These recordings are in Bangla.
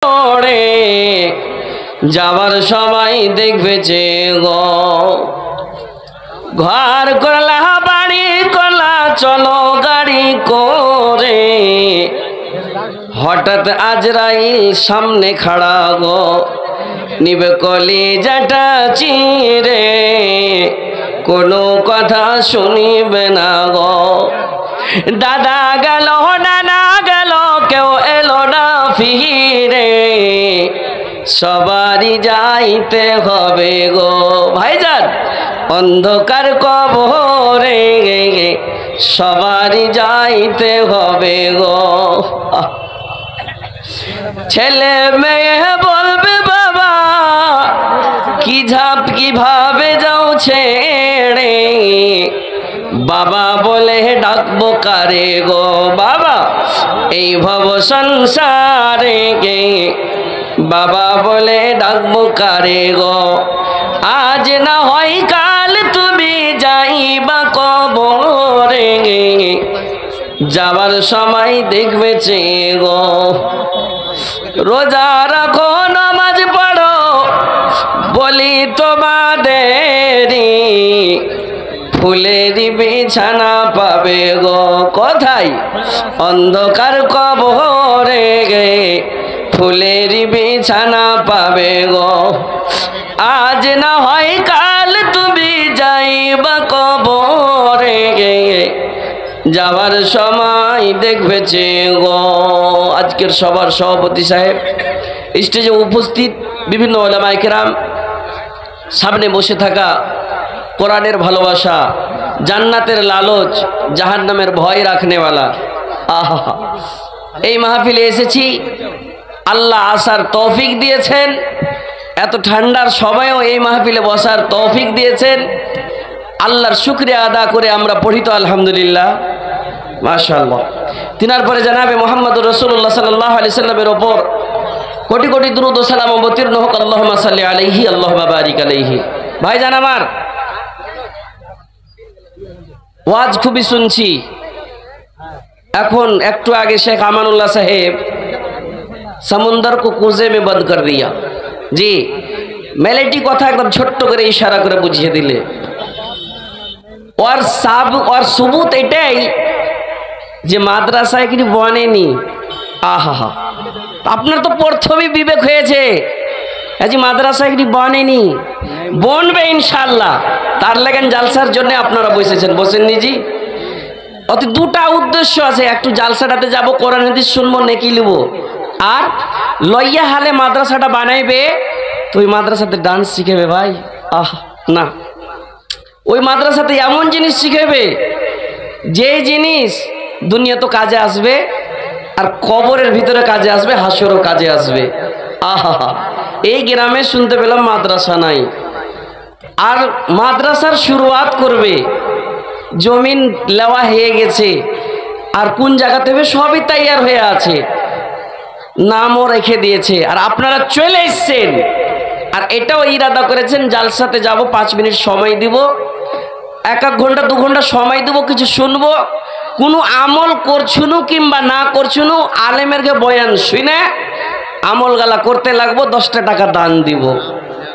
পড়ে যাবার সময় দেখবে যে গো ঘর করলা বাড়ি করলা চলো গাড়ি করে হঠাৎ আজরাইল সামনে খাড়া গো নিবে কলিজাটা চিরে কোনো কথা শুনিবে না গো দাদা গেল নানা গেল কেউ এলো না ফিরে সবারই যাইতে হবে গো ভাইজান অন্ধকার কবরে সবারই যাইতে হবে গো ছেলে মেয়ে বলবে বাবা কি ঝাপ কিভাবে যাও ছেড়ে বাবা বলে ডাকবো কারে গো বাবা এই ভব সংসারে গে বাবা বলে ডাকবো কারে গো আজ না হয় কাল তুমি যাইবা কবরে যাবার সময় দেখবে চে গো রোজা রাখো নামাজ পড়ো বলি তোমাদের ফুলের বিছানা পাবে গো কোথায় অন্ধকার কবরে গে ফুলের বিছানা পাবে গো আজ না হয় কাল তুমি যাইবা কবরে গে যাওয়ার সময় দেখবে যে গো আজকের সবার সভাপতি সাহেব স্টেজে উপস্থিত বিভিন্ন ওলামায়ে কেরাম সামনে বসে থাকা কোরআনের ভালোবাসা জান্নাতের লালচ জাহান্নামের ভয় রাখনেওয়ালা আহা এই মাহফিলে এসেছি আল্লাহ আসার তৌফিক দিয়েছেন এত ঠান্ডার সময়ও এই মাহফিলে বসার তৌফিক দিয়েছেন আল্লাহর শুকরিয়া আদা করে আমরা পড়ি তো আলহামদুলিল্লাহ মাশাআল্লাহ তিনার পরে জনাবে মুহাম্মদুর রাসূলুল্লাহ সাল্লাল্লাহু আলাইহি সাল্লামের উপর কোটি কোটি দুরূদ ও সালাম অবতীর্ণ হোক আল্লাহুম্মা সাল্লি আলাইহি আল্লাহুম্মা বারিক আলাইহি ভাইজান আমার ওয়াজ খুবই শুনছি এখন একটু আগে শেখ আমানুল্লাহ সাহেব সমুন্দর কো কুজে মে বন্ধ কর দিয়া জি মেলেটি কথা একদম ছোট্ট করে ইশারা করে বুঝিয়ে দিলে और सबूत এটাই যে মাদ্রাসায় কিছু বনেনি আহা আপনার তো প্রথমেই বিবেক হয়েছে এই মাদ্রাসায় কিছু বনেনি বনবে ইনশাআল্লাহ তার লাগেন জালসার জন্য আপনারা বসেছেন বসেননি জি অতি দুটা উদ্দেশ্য আছে একটু জালসাটাতে যাব কোরআন হাদিস শুনবো নেকি লিব আর লইয়া হালে মাদ্রাসাটা বানাইবে তো ওই মাদ্রাসাতে ডান্স শিখাবে ভাই আহ না ওই মাদ্রাসাতে এমন জিনিস শিখাবে যে জিনিস দুনিয়া তো কাজে আসবে আর কবরের ভিতরে কাজে আসবে হাসরও কাজে আসবে আহা এই গ্রামে শুনতে পেলাম মাদ্রাসা নাই আর মাদ্রাসার শুরুয়াত করবে জমিন লেওয়া হয়ে গেছে আর কোন জায়গাতে হবে সবই তৈয়ার হয়ে আছে নামও রেখে দিয়েছে আর আপনারা চলে এসেছেন আর এটাও ইরাদা করেছেন জালসাতে যাব 5 মিনিট সময় দিব 1 ঘন্টা 2 ঘন্টা সময় দিব কিছু শুনবো কোনো আমল করছুনু কিংবা না করছুনু আলেমেরকে বয়ান শুনে আমল গালা করতে লাগবো 10 টাকা দান দিব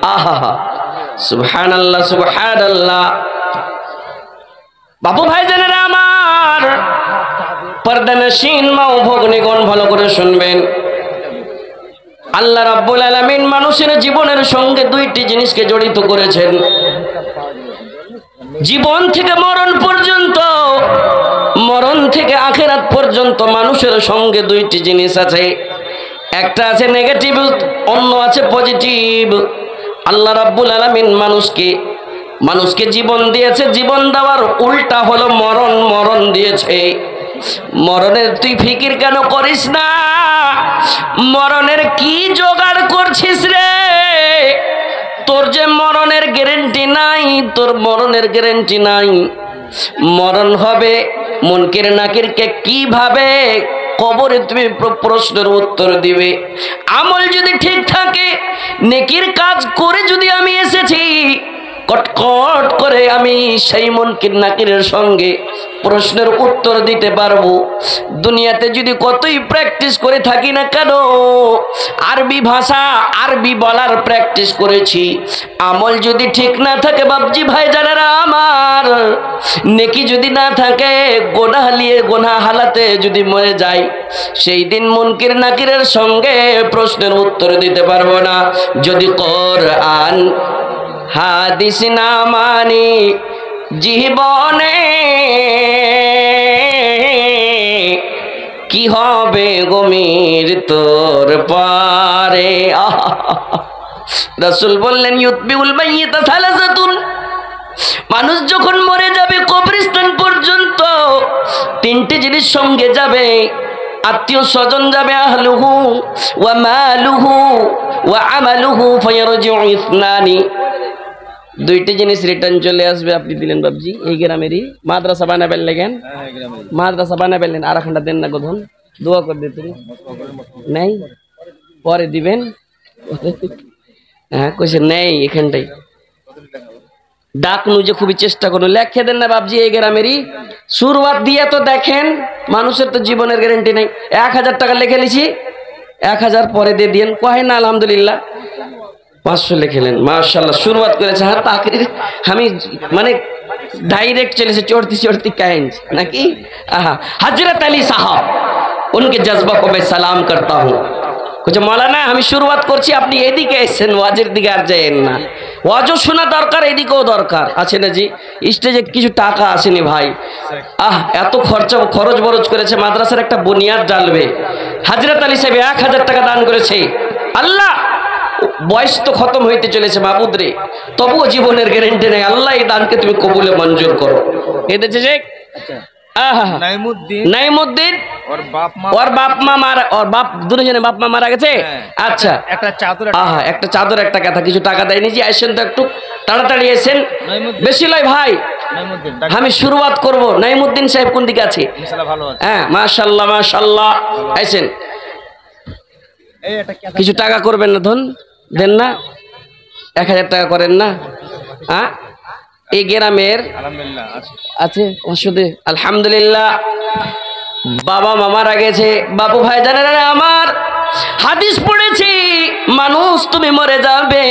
আহা সুবহানাল্লাহ সুবহানাল্লাহ বাবু ভাই জানেরা আমার পর্দানশীন মা ও ভগ্নীগণ ভালো করে শুনবেন আল্লাহ রাব্বুল আলামিন মানুষের জীবনের সঙ্গে দুইটি জিনিসকে জড়িত করেছেন জীবন থেকে মরণ পর্যন্ত মরণ থেকে আখিরাত পর্যন্ত মানুষের সঙ্গে দুইটি জিনিস আছে একটা আছে নেগেটিভ অন্য আছে পজিটিভ আল্লাহ রাব্বুল আলামিন মানুষকে জীবন দিয়েছে জীবন দেওয়ার উল্টা হলো মরণ দিয়েছে মরণের তুই ফিকির কেন করিস না মরণের কি জোগাড় করছিস রে তোর যে মরণের গ্যারান্টি নাই তোর মরণের গ্যারান্টি নাই মরণ হবে মুনকির নাকিরকে কিভাবে কবরে তুমি প্রশ্নের উত্তর দিবে আমল যদি ঠিক থাকে নেকির কাজ করে যদি আমি এসেছি কটকট করে আমি সেই মুনকির নাকিরের সঙ্গে প্রশ্নের উত্তর দিতে পারবো। দুনিয়াতে যদি কতই প্র্যাকটিস করে থাকি না কেন, আরবি ভাষা আরবি বলার প্র্যাকটিস করেছি, আমল যদি ঠিক না থাকে বাবজি ভাই জানেরা আমার, নেকি যদি না থাকে, গোনাহ নিয়ে গোনাহ হালাতে যদি মরে যাই, সেই দিন মুনকির নাকিরের সঙ্গে প্রশ্নের উত্তর দিতে পারবো না। যদি কোরআন হাদিস না মানি জীবনে, কি হবে গমির তোর পারে। রাসূল বললেন ইউতবিউল মাইয়িতা সালাসাতুন, মানুষ যখন মরে যাবে কবরস্থান পর্যন্ত তিনটি জিনিস সঙ্গে যাবে, আত্মীয় স্বজন যাবে, আহলুহু ওয়া মালুহু ওয়া আমালুহু ফায়ারজিউ ইসনানি, দুইটি জিনিস রিটার্ন চলে আসবে। আপনি দিলেন বাবজি এই গ্রামেরই মাদ্রাসা বানাবেন লেগেন, মাদ্রাসা বানাবেন আর এখানটা দেন না গোধন, দোয়া করে দিতে নেই, পরে দিবেন। হ্যাঁ কইছে নেই, এখানটাই ডাক নুজে খুবই চেষ্টা করুন, লেখে দেন না বাবজি এই গ্রামেরই। শুরুয়াত দিয়ে তো দেখেন, মানুষের তো জীবনের গ্যারেন্টি নেই। 1000 টাকা লিখে নিছি, 1000 পরে দিয়ে দিয়েন, কহে না আলহামদুলিল্লাহ 500 লিখেলেন, মাশাআল্লাহ শুরুয়াত করেছে। হ্যাঁ তাকরির আমি মানে ডাইরেক্ট চলেছে চড়তি চড়তি কাহিনী নাকি। আহা হযরত আলী সাহাব, उनके जज्बा को मैं सलाम करता हूँ। कुछ मौलाना আমি শুরুয়াত করছি, আপনি এদিকে এসেছেন, ওয়াজের দিকে আর যায়েন না, ওয়াজও শোনা দরকার, এদিকেও দরকার আছে না জি। স্টেজে কিছু টাকা আসেনি ভাই, এত খরচ বরচ করেছে, মাদ্রাসার একটা বুনিয়াদ ডালবে। হযরত আলী সাহেব 1000 টাকা দান করেছে। আল্লাহ বয়স তো খতম হইতে চলেছে মাবুদ রে, তবুও জীবনের গ্যারান্টি নেই, আল্লাহ এই দানকে তুমি কবুলে মঞ্জুর করো। এদেছে যে নাইমুদ্দিন ওর বাপ মা মারা, ওর বাপ দুজনে বাপ মা মারা গেছে। আচ্ছা একটা চাদর একটা কথা, কিছু টাকা দেয়নি জি, আসেন তো একটু তাড়াতাড়ি এসেন, বেশি লয় ভাই, আমি শুরুয়াত করব। নাইমুদ্দিন সাহেব কোন দিকে আছে? হ্যাঁ মাশাআল্লাহ মাশাআল্লাহ, আইছেন কিছু টাকা করবেন না, ধন দেন না, 1000 টাকা করেন না। হ্যাঁ এই গ্রামের আছে ওষুধে আলহামদুলিল্লাহ, বাবা মা মারা গেছে। বাবু ভাই জানেন আমার, হাদিস পড়েছি মানুষ তুমি মরে যাবে,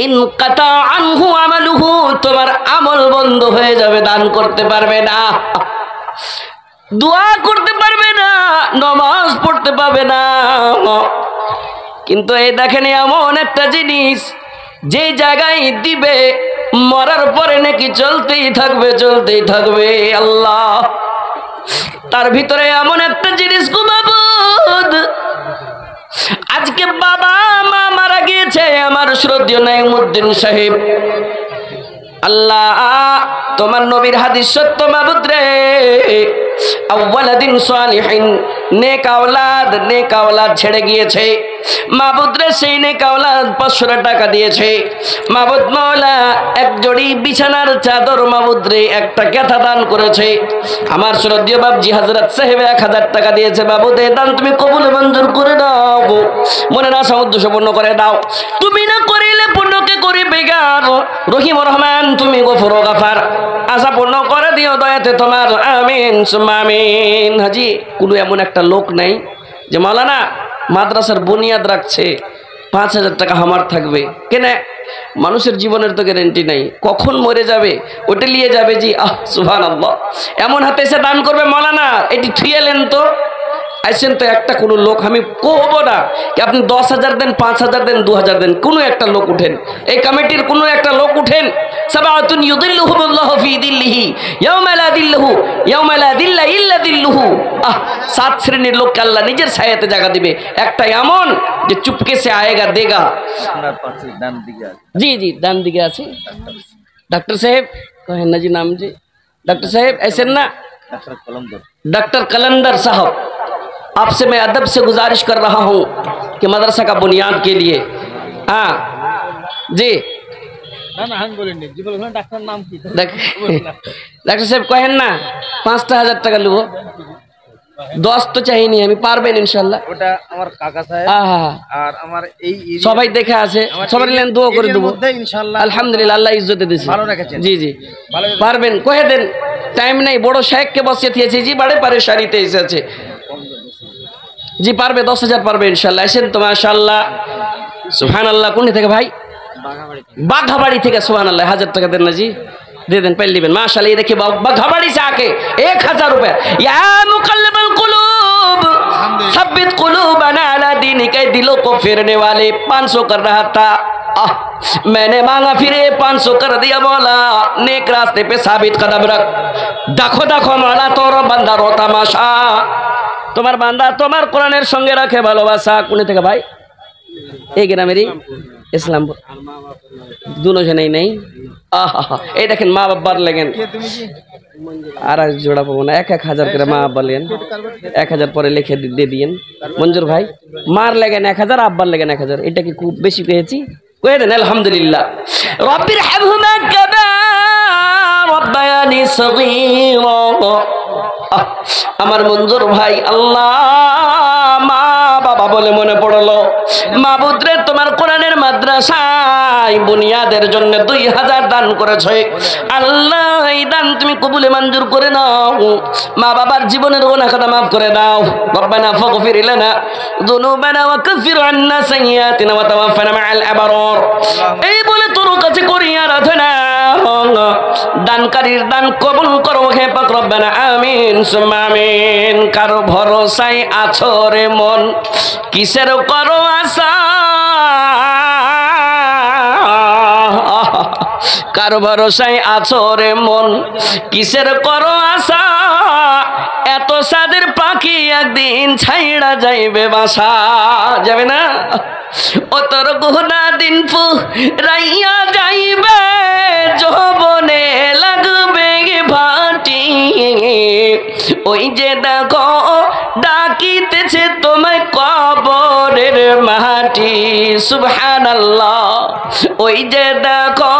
ইনকাতা আনহু আমালুহু, তোমার আমল বন্ধ হয়ে যাবে, দান করতে পারবে না, দোয়া করতে পারবে না, নামাজ পড়তে পারবে না। কিন্তু এই দেখেন এমন একটা জিনিস, যে জায়গায় দিবে মরার পরে নাকি চলতেই থাকবে চলতেই থাকবে। আল্লাহ তার ভিতরে এমন একটা জিনিস গো মাবুদ, আজকে বাবা মা মারা গিয়েছে আমার শ্রদ্ধেয় নাইমুদ্দিন সাহেব, আল্লাহ তোমার নবীর হাদিস সত্য মাবুদ রে, আওয়ালাদিন সালিহিন, নেক আওলাদ ছেড়ে গিয়েছে মাবুদ রে, সেই নেক আওলাদ 500 টাকা দিয়েছে মাবুদ মাওলা, এক জড়ি বিছানার চাদর মাবুদ রে, একটা কেথা দান করেছে। আমার শ্রদ্ধেয় বাবজি হযরত সাহেব 1000 টাকা দিয়েছে, মাবুদ এই দান তুমি কবুল মঞ্জুর করে দাও, মনের আশা উদ্দেশ্য পূর্ণ করে দাও, তুমি না করিলে পূর্ণকে করিবে গার, রহিম রহমান তুমি গফুর গাফার, আশা পূর্ণ করে দিও দয়াতে তোমার, আমিন সুম্মা আমিন। হাজি কোনো এমন একটা লোক নাই যে মাওলানা মাদ্রাসার বুনিয়াদ রাখছে 5000 টাকা আমার থাকবে, কেন? মানুষের জীবনের তো গ্যারেন্টি নাই, কখন মরে যাবে ওটা নিয়ে যাবে জি। সুবহানাল্লাহ, এমন হাতে এসে দান করবে মাওলানা, এটি থুয়েলেন তো আইসেন তো একটা কোনো লোক, আমি কব না কি আপনি 10,000 দেন, 5,000 দেন, 2,000 দেন, কোনো একটা লোক উঠেন, এই কমিটির কোনো একটা লোক উঠেন। সাবাতুন ইউদিল্লুহুমুল্লাহু ফি দিল্লিহি ইয়াওমা লা দিল্লা ইল্লা দিল্লুহু। 7 শ্রেণীর লোককে আল্লাহ নিজের ছায়াতে জায়গা দিবে, একটা এমন যে চুপকে সে আয়েগা দেগা। জি জি ডান দিকে আছে डॉक्टर साहब कहें ना जी नाम जी, डॉक्टर साहब ऐसे ना, डॉक्टर कलंदर साहब, आपसे मैं अदब से गुजारिश कर रहा हूँ कि मदरसा का बुनियाद के लिए। हाँ जी डॉक्टर साहब कहें ना 5,000 টাকা লুবো, 10 তো চাইনি আমি, পারবেন ইনশাআল্লাহ। ওটা আমার কাকা সাহেব আর আমার এই সবাই দেখে আছে, সবাই লেন দোয়া করে দেব ইনশাআল্লাহ। আলহামদুলিল্লাহ আল্লাহ ইজ্জত দিয়েছে, ভালো রেখেছেন। জি জি পারবেন, কহে দেন টাইম নেই, বড় শেখকে বসিয়ে দিয়েছি জি, বাড়ে পারেশানিতে এসেছে জি। পারবে 10,000 পারবে ইনশাল্লাহ। এসেন তো মাশাআল্লাহ সুবহানাল্লাহ। কোন থেকে ভাই? বাঘাবাড়ি থেকে। সুবহানাল্লাহ। 1000 টাকা দেন না জি, दे दें पहले दिन माशाल्लाह। ये देखिए बघाबाड़ी से आके 1000 रुपए। या मुकल्लिबुल कुलूब सब्बित कुलूबना अला दीनिक, दिलों को फेरने वाले 500 कर रहा था, मैंने मांगा फिर 500 कर दिया। बोला नेक रास्ते पे साबित कदम रख। देखो देखो माला तोर बंदा रो तमाशा, তোমার বান্দা তোমার কোরআনের সঙ্গে রাখে ভালোবাসা। কোন থেকে ভাই? এই গ্রামেরই ইসলামপুর। দুজনেই নেই। আহা, এই দেখেন মা বাবার লেগেন আর এক জোড়া পাবো না, 1000 করে মা আব্বা লেগেন। 1000 পরে লিখে দিয়ে দিয়েন মঞ্জুর ভাই। মার লেগেন 1000, আব্বার লেগেন 1000। এটা কি খুব বেশি কয়েছি? কয়ে দেন আলহামদুলিল্লাহ। রব্বির হামহুমা কামা রব্বায়ানি সগীরা। আমার মঞ্জুর ভাই আল্লাহ মা বাবা বলে মনে পড়লো, মাবুদ রে তোমার কোরআনের মাদ্রাসায় বুনিয়াদের জন্য 2000 দান করেছে আল্লাহ। এই দান তুমি কবুলে মঞ্জুর করে নাও, মা বাবার জীবনের গুনাহ খাতা মাফ করে দাও। রব্বানা ফাগফির লানা যুনুবানা ওয়া কাফির আন্না সাইয়্যাতিনা ওয়া তাওয়াফানা মাআল আবরার। এই বলে তোর কাছে করি আরাধনা, দানকারীর দান কবুল করো হে পাক রব্বানা আমিন সুম্মা আমিন। কারো ভরসায় আছো রে মন, কিসের করো আশা, কারো ভরসায় আছো রে মন, কিসের করো আশা, এত সাদের পাখি একদিন ছাইড়া যাইবে বাসা। যাবে না? ও তোর গুনা দিন ফুরাইয়া যাইবে, যৌবনে লাগবে ভাটি, ওই যে দেখো ডাকিতেছে তোমায় কবরের মাটি। সুবহানাল্লাহ। ওই যে দেখো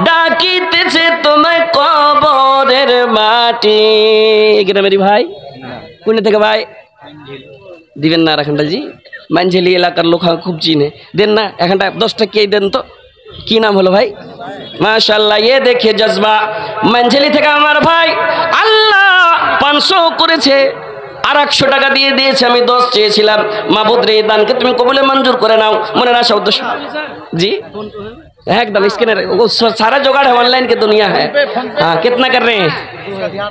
ডাকিতেছে তোমায় কবরের মাটি। গ্রামেরই ভাই? কোন থেকে ভাই? দিবেন না এখানটা জি? মানঝেলি এলাকার লোক খুব চিনে, দেন না এখানটা 10 টাকা দেন তো। কি নাম হলো ভাই? মাশাআল্লাহ। ये देखिए जज्बा মানঝেলি থেকে আমার ভাই আল্লাহ 500 করেছে আর 100 টাকা দিয়ে দিয়েছে। আমি 10 চেয়েছিলাম। মাবুদ রে দানকে তুমি কবুলে মঞ্জুর করে নাও। মনে রাখা উদ্দেশ্য जी एकदम स्कैनर सारा जुगाड़ है, ऑनलाइन की दुनिया है। हाँ कितना कर रहे हैं?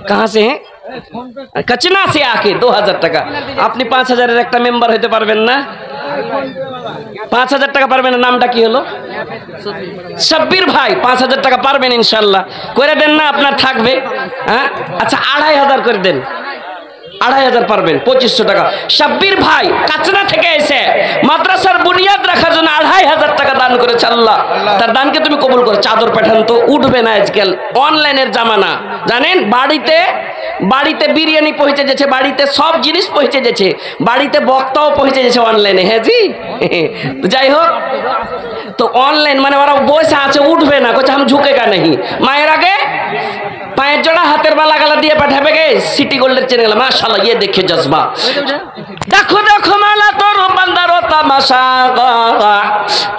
कहाँ से हैं? कचना से आके 2000 টাকা। আপনি 5000 এর একটা মেম্বার হতে পারবেন না? 5000 টাকা পারবেন না। নামটা কি হলো? শব্বির ভাই। 5000 টাকা পারবেন ইনশাআল্লাহ। করে দেন না, আপনার থাকবে। হ্যাঁ আচ্ছা 2500 করে দেন। 2500 পারবেন 2500 টাকা। শব্বির ভাই কাচনা থেকে এসে মাদ্রাসার বুনিয়াদ রাখার জন্য 2500 টাকা দান করেছে আল্লাহ। তার দানকে তুমি কবুল করো। চাদর পাঠান তো, উঠবে না আজকাল, অনলাইনের জামানা জানেন। বাড়িতে বিরিয়ানি পৌঁছে যেছে, বাড়িতে সব জিনিস পৌঁছে যেছে, বাড়িতে বক্তাও পৌঁছে যেছে অনলাইনে। হ্যাঁ জি। তো যাই হোক, তো অনলাইন মানে ওরা বসে আছে, উঠবে না, কোথাও আমি ঝুঁকেগা नहीं। মায়ের আগে পায়ের জোড়া হাতের বালা গালা দিয়ে পাঠাবে গে সিটি গোল্ডের চ্যানেল। মাশাআল্লাহ। ये देखिए जज्बा, দেখো দেখো মালা তোর বান্দার তামাশা,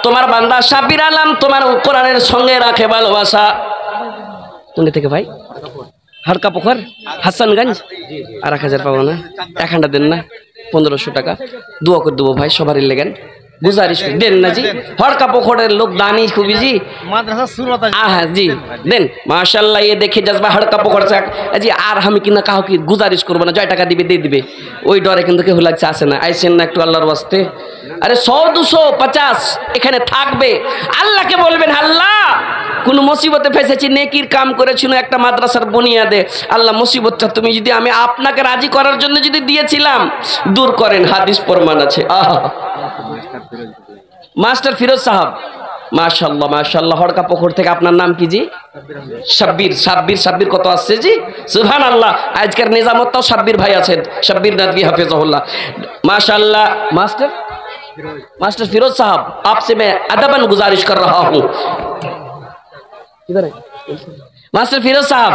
তোমার বান্দা সাবির আলম তোমার কোরআনের সঙ্গে রাখে ভালোবাসা। কোন থেকে ভাই? হাড়কা পুকুর হাসানগঞ্জ। আর 1000 পাবো না, এখানটা দেন না 1500 টাকা। দোয়া করে দেবো ভাই সবারই লেগেন, गुजारिश देन ना जी। हड़का पोखर लोग दानी खूबी जी माद्रासा शुरुआत हाँ जी देन माशाल्लाह। ये देखिए जज्बा हड़का पोखर से जी। আর আমি কিনা কাউ কি গুজারিশ করব না, 100 টাকা দিবে দিয়ে দিবে, ওই ডরে কিন্তু কেউ লাগছে আসে না। আইসেন না একটু আল্লাহর ওয়াস্তে। আরে 100 200 50 এখানে থাকবে। আল্লাহকে বলবেন আল্লাহ কোন মুসিবতে ফেসেছি, নেকির কাম করেছিল একটা মাদ্রাসার বুনিয়াদে, আল্লাহ মুসিবতটা তুমি যদি আমি আপনাকে রাজি করার জন্য যদি দিয়েছিলাম দূর করেন। হাদিস প্রমাণ আছে। আহা মাস্টার ফিরোজ সাহেব মাশাআল্লাহ মাশাআল্লাহ। হড়কা পুকুর থেকে। আপনার নাম কি জি? শব্বির। শব্বির কত আসছে জি? সুবহানাল্লাহ। আজকের নিজামতটাও শব্বির ভাই আছেন, শব্বির নদভী হাফিজাহুল্লাহ माशाअल्लाह। मास्टर फिरोज साहब आपसे मैं अदबन गुजारिश कर रहा हूँ। किधर है मास्टर फिरोज साहब?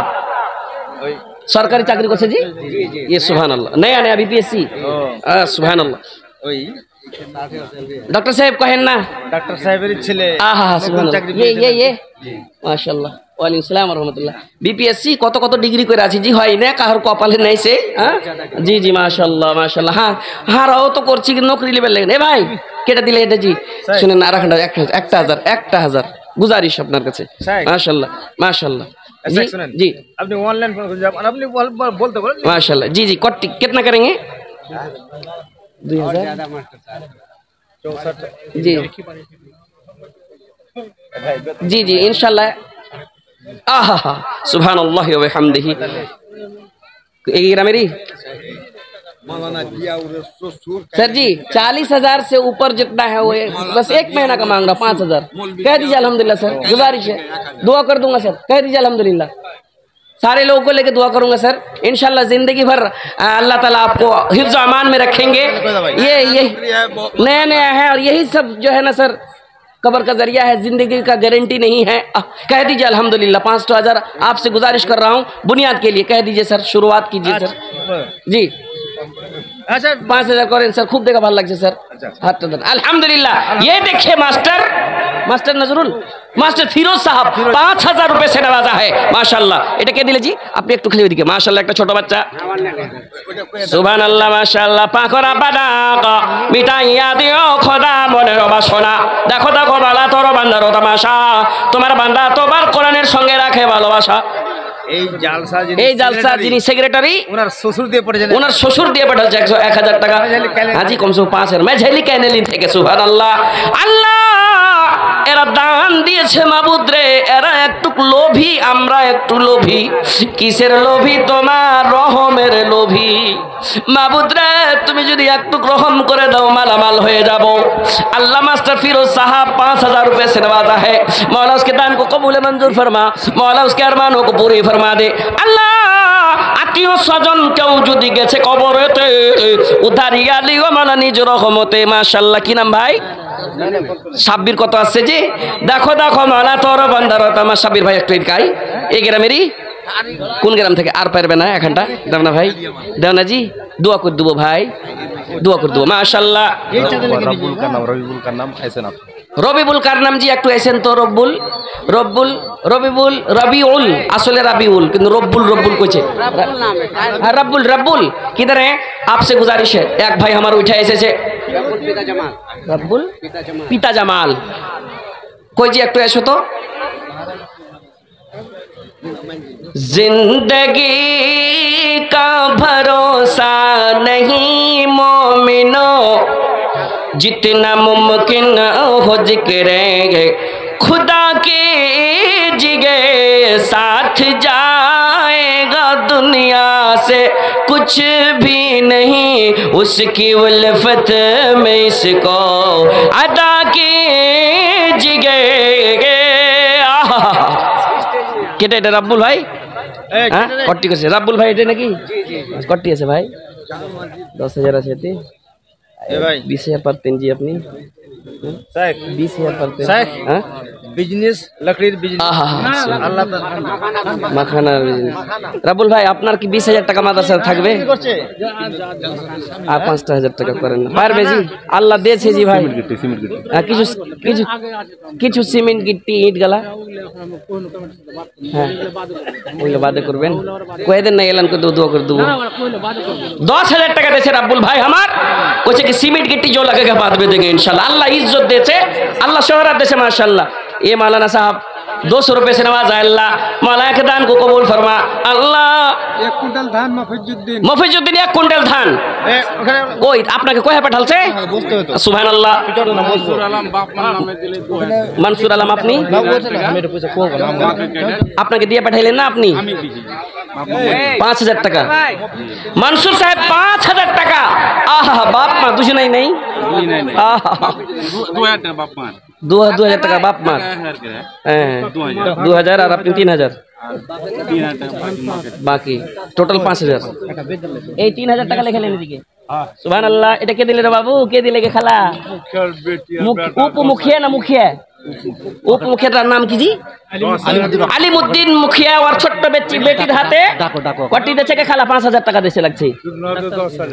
सरकारी चाकरी करছে জি? ये सुबहानाल्लाह। नया नया बीपीएससी। सुबहानाल्लाह। डॉक्टर साहब कहें ना? डॉक्टर साहब ছেলে। आहा सुबहानाल्लाह। ये माशाअल्लाह। ওয়ালাইকুম সালাম রহমতুল্লাহ। বিপিএসসি কত কত ডিগ্রি করে আছি জি, হয় না কাহার কপালে নাই সে। হ্যাঁ জি জি মাশাল্লাহ মাশাল্লাহ। হ্যাঁ হারাও তো করছি কিন্তু নকরি লেভেল লেগে এ ভাই কেটে দিলে এটা জি শুনেন না, রাখেন একটা হাজার গুজারিশ আপনার কাছে। মাশাল্লাহ মাশাল্লাহ जी जी আপনি অনলাइन আপনি বলতে বলেন माशाल्लाह जी जी कट कितना करेंगे 2000 जी जी जी इंशाल्लाह आहा सुभान अल्लाह व बिहम्दिही। ये मेरी सर जी 40,000 से ऊपर जितना है वो बस एक महीना का मांग रहा 5,000 कह दीजिए अल्हम्दुलिल्लाह सर, गुजारिश है दुआ कर दूंगा सर, कह दीजिए अल्हम्दुलिल्लाह। सारे लोगों को लेके दुआ करूंगा सर इंशाल्लाह, जिंदगी भर अल्लाह ताला आपको हिफ्ज़ अमान में रखेंगे। ये नया नया है और यही सब जो है ना सर कब्र का जरिया है, जिंदगी का गारंटी नहीं है। कह दीजिए अल्हम्दुलिल्लाह 5,000 आपसे गुजारिश कर रहा हूँ बुनियाद के लिए, कह दीजिए सर, शुरुआत कीजिए सर जी। अच्छा 5,000 करें सर, खूब देखा भालो लगছে सर। अल्हम्दुलिल्लाह। ये देखिए मास्टर नजरुल मास्टर फिरोज साहब 5,000 रुपए से नवाजा है माशाल्लाह। এটা কে দিলে জি আপনি একটু খালি ওদিকে মাশাআল্লাহ, একটা ছোট বাচ্চা সুবহানাল্লাহ মাশাআল্লাহ। পাকরা বাদাকা মিটাইয়া দিও খোদা মনের বাসনা, দেখো দেখো বালা তোর বান্দার তামাশা, তোমার বান্দা তোমার কোরআনের সঙ্গে রাখে ভালোবাসা। এই জালসা যিনি সেক্রেটারি ওনার শ্বশুর দিয়ে পাঠাচ্ছে 1,000 টাকা। হাজি কমসে কম 5,000 মেঝেলি ক্যানেলিন থেকে। সুবহানাল্লাহ। আল্লাহ এরা দান দিয়েছে মাবুদ রে, এরা একটু লোভী, আমরা একটু লোভী। কিসের লোভী? তোমার রহমের লোভী মাবুদ রে, তুমি যদি একটু রহম করে দাও মালামাল হয়ে যাব। अल्लाह मास्टर फिरोज साहब 5,000 रुपए से नवाजा है, मौला उसके दान को कबूल मंजूर फरमा, मौला उसके अरमानों को पूरी फरमा दे। अल्लाह আত্মীয় স্বজন কেউ যদি গেছে কবরেতে উদ্ধারিয়া দিও মালা নিজ রহমতে। মাশাআল্লাহ। কি নাম ভাই? সাব্বির। কত আসছে জি? দেখো দেখো মালা তোর বান্দার আমার সাব্বির ভাই একটু এদিকে আই। এই গ্রামেরই কোন গ্রাম থেকে? আর পারবে না এখানটা দেও না ভাই, দেও না জি, দোয়া করে দেবো ভাই, দোয়া করে দেবো মাশাআল্লাহ। রবিবুল কার নাম জি একটু আইসেন তো। রবিউল আসলে রাবিউল কিন্তু রব্বুল কইছে রব্বুল किधर है? आपसे गुजारिश है, एक भाई हमारा उठा ऐसे रब्बुल पिता जमाल कोई जी একটু এসো তো। जिंदगी का भरोसा नहीं मोमिनो, जितना मुमकिन हो जिक्र खुदा के जिगे, साथ जाएगा दुनिया से कुछ भी नहीं, उसकी उल्फत में इसको अदा कीजिए। কেটে এটা রাব্বুল ভাই? হ্যাঁ কট্টি করছে রাব্বুল ভাই, এটা নাকি কট্টি আছে ভাই? 10,000 আছে এতে ভাই। 20,000 পারতেন জি আপনি? 20,000 পারতেন? হ্যাঁ বিজনেস লকড়ির বিজনেস আল্লাহ মাখানার বিজনেস। রাব্বুল ভাই আপনার কি 20,000 টাকা মাদ্রাসা থাকবে? আর 5,000 টাকা করেন না পারবে জি? আল্লাহ দিয়েছে জি ভাই। কিছু কিছু কিছু সিমেন্ট গিট্টি ইট গালা হ্যাঁ ওইগুলো বাদে করবেন, কয়েকদিন না এলান করে দোয়া করে দেবো। 10,000 টাকা দিয়েছে রাব্বুল ভাই আমার, বলছে কি সিমেন্ট गिट्टी जो लगेगा बाद में देंगे इंशाल्लाह। अल्लाह इज्जत देते, अल्लाह शोहरत देते माशाल्लाह। ये मौलाना साहब 200 रुपए से नवाजा। अल्लाह मौलाना के दान को कबूल फरमा। अल्लाह 1 কুইন্টাল ধান মফিজুদ্দিন 1 কুইন্টাল ধান ওই আপনাকে কয় পাঠালছে? সুবহানাল্লাহ। মনসুর আলম আপনি আপনাকে দিয়ে পাঠাইলেন না আপনি? 5,000 টাকা মনসুর সাহেব 5,000 টাকা। আহা বাপ মা দুজনেই নেই। আহা 2,000 টাকা বাপ মার। হ্যাঁ 2,000 আর আপনি 3,000 বাকি টোটাল 5,000। এই 3,000 টাকা লেখা নেন এদিকে। সুবহানাল্লাহ। এটা কে দিলে রে বাবু? কে দিলে গে খালা? উপমুখিয়া না মুখিয়া? উপমুখিয়াটার নাম কি জি? আলিমুদ্দিন মুখিয়া। और ছোট্ট বেটির হাতে কটি দিয়েছে কে খালা? 5,000 টাকা দিয়েছে লাগছে।